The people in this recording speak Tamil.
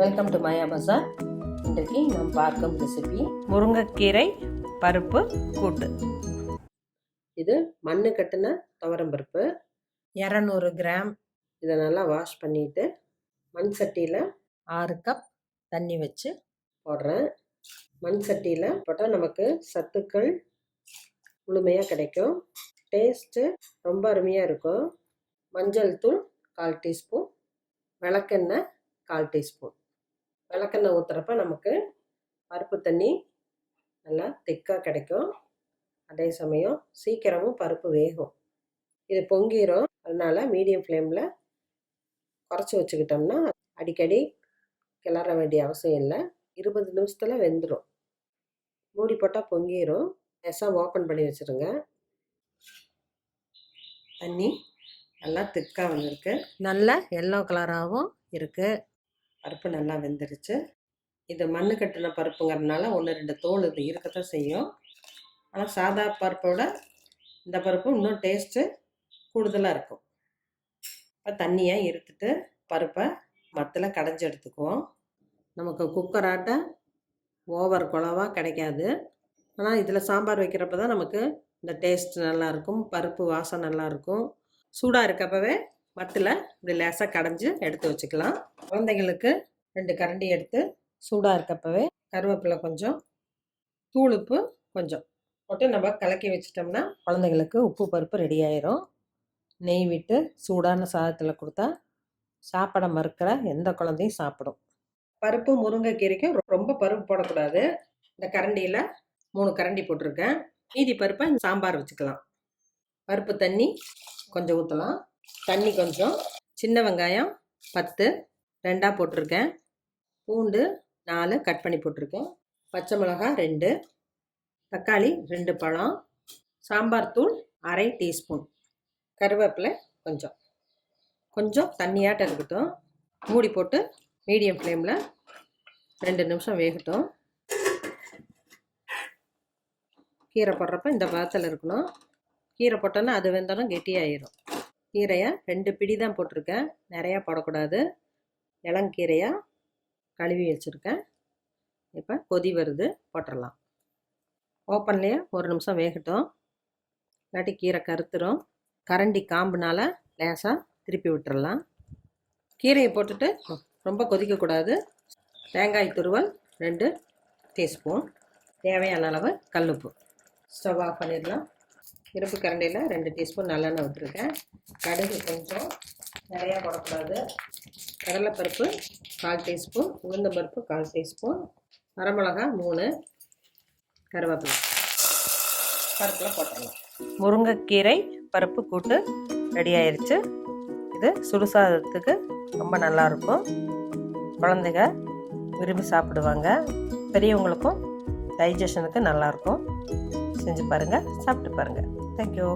வெல்கம் டு மாயா பஜார். இன்றைக்கு நாம் பார்க்கும் ரெசிபி முருங்கை கீரை பருப்பு கூட்டு. இது மண்ணு கட்டின துவரம் பருப்பு 200 கிராம். இதை நல்லா வாஷ் பண்ணிட்டு மண் சட்டியில் 6 கப் தண்ணி வச்சு போடுறேன். மண் சட்டியில் போட்டால் நமக்கு சத்துக்கள் முழுமையாக கிடைக்கும். டேஸ்ட்டு ரொம்ப அருமையாக இருக்கும். மஞ்சள் தூள் 1/4 டீஸ்பூன், விளக்கெண்ணெய் 1/4 டீஸ்பூன். விளக்கெண்ணெய் ஊற்றுறப்ப நமக்கு பருப்பு தண்ணி நல்லா திக்காக கிடைக்கும். அதே சமயம் சீக்கிரமும் பருப்பு வேகும். இது பொங்கிரும். அதனால் மீடியம் ஃப்ளேமில் குறைச்சி வச்சுக்கிட்டோம்னா அடிக்கடி கிளற வேண்டிய அவசியம் இல்லை. 20 நிமிஷத்தில் வெந்துடும். மூடி போட்டால் பொங்கிரும். லேசாக ஓப்பன் பண்ணி வச்சுருங்க. தண்ணி நல்லா திக்காக வந்திருக்கு. நல்ல எல்லோ கலராகவும் இருக்குது. பருப்பு நல்லா வெந்துருச்சு. இது மண்ணு கட்டின பருப்புங்கிறதுனால 1-2 தோல் இது இருக்கத்தான் செய்யும். ஆனால் சாதா பருப்போட இந்த பருப்பு இன்னும் டேஸ்ட்டு கூடுதலாக இருக்கும். இப்போ தண்ணியை இருத்துட்டு பருப்பை மத்தில் கடைஞ்சி எடுத்துக்குவோம். நமக்கு குக்கராட்ட ஓவர் குழவாக கிடைக்காது. ஆனால் இதில் சாம்பார் வைக்கிறப்ப தான் நமக்கு இந்த டேஸ்ட் நல்லாயிருக்கும். பருப்பு வாசம் நல்லாயிருக்கும். சூடாக இருக்கப்பவே மத்தில் இப்படி லேசாக கடைஞ்சி எடுத்து வச்சுக்கலாம். குழந்தைங்களுக்கு 2 கரண்டி எடுத்து சூடாக இருக்கப்பவே கருவேப்பிலை கொஞ்சம், தூளுப்பு கொஞ்சம் போட்டு நம்ம கலக்கி வச்சிட்டோம்னா குழந்தைங்களுக்கு உப்பு பருப்பு ரெடி ஆயிரும். நெய் விட்டு சூடான சாதத்தில் கொடுத்தா சாப்பிட மறுக்கிற எந்த குழந்தையும் சாப்பிடும். பருப்பு முருங்கைக்கீரைக்கும் ரொம்ப பருப்பு போடக்கூடாது. இந்த கரண்டியில் 3 கரண்டி போட்டிருக்கேன். மீதி பருப்பை சாம்பார் வச்சுக்கலாம். பருப்பு தண்ணி கொஞ்சம் ஊற்றலாம். தண்ணி கொஞ்சம், சின்ன வெங்காயம் 10 2ஆக போட்டிருக்கேன், பூண்டு 4 கட் பண்ணி போட்டிருக்கேன், பச்சை மிளகாய் 2, தக்காளி 2 பழம், சாம்பார் தூள் 1/2 டீஸ்பூன், கருவேப்பிலை கொஞ்சம் கொஞ்சம் தண்ணியாட்டம் இருக்கட்டும். மூடி போட்டு மீடியம் ஃப்ளேமில் 2 நிமிஷம் வேகட்டும். கீரை போடுறப்ப இந்த பதத்தில் இருக்கணும். கீரை போட்டோன்னா அது வெந்தாலும் கெட்டியாயிரும். கீரையை 2 பிடி தான் போட்டிருக்கேன், நிறையா போடக்கூடாது. இளங்கீரையாக கழுவி வச்சுருக்கேன். இப்போ கொதி வருது, போட்டுடலாம். ஓப்பன்லேயே 1 நிமிஷம் வேகட்டும், இல்லாட்டி கீரை கருத்துரும். கரண்டி காம்புனால் லேசாக திருப்பி விட்டுறலாம். கீரையை போட்டுட்டு ரொம்ப கொதிக்கக்கூடாது. தேங்காய் துருவல் 2 டீஸ்பூன், தேவையான அளவு கல்லுப்பு. ஸ்டவ் ஆஃப் பண்ணிடலாம். இருப்பு கரண்டியில் 2 டீஸ்பூன் நல்லெண்ணெய் விட்டுருக்கேன். கடுகு கொஞ்சம், நிறையா போடக்கூடாது. கடலைப்பருப்பு 1/4 டீஸ்பூன், உளுந்தம்பருப்பு 1/4 டீஸ்பூன், வரமிளகா 3, கருவேப்பிலை. பருப்பில் போட்டுடலாம். முருங்கைக்கீரை பருப்பு கூட்டு ரெடி ஆயிடுச்சு. இது சுடுசாதத்துக்கு ரொம்ப நல்லாயிருக்கும். குழந்தைங்க விரும்பி சாப்பிடுவாங்க. பெரியவங்களுக்கும் டைஜஷனுக்கு நல்லாயிருக்கும். செஞ்சு பாருங்கள், சாப்பிட்டு பாருங்கள். தேங்க்யூ.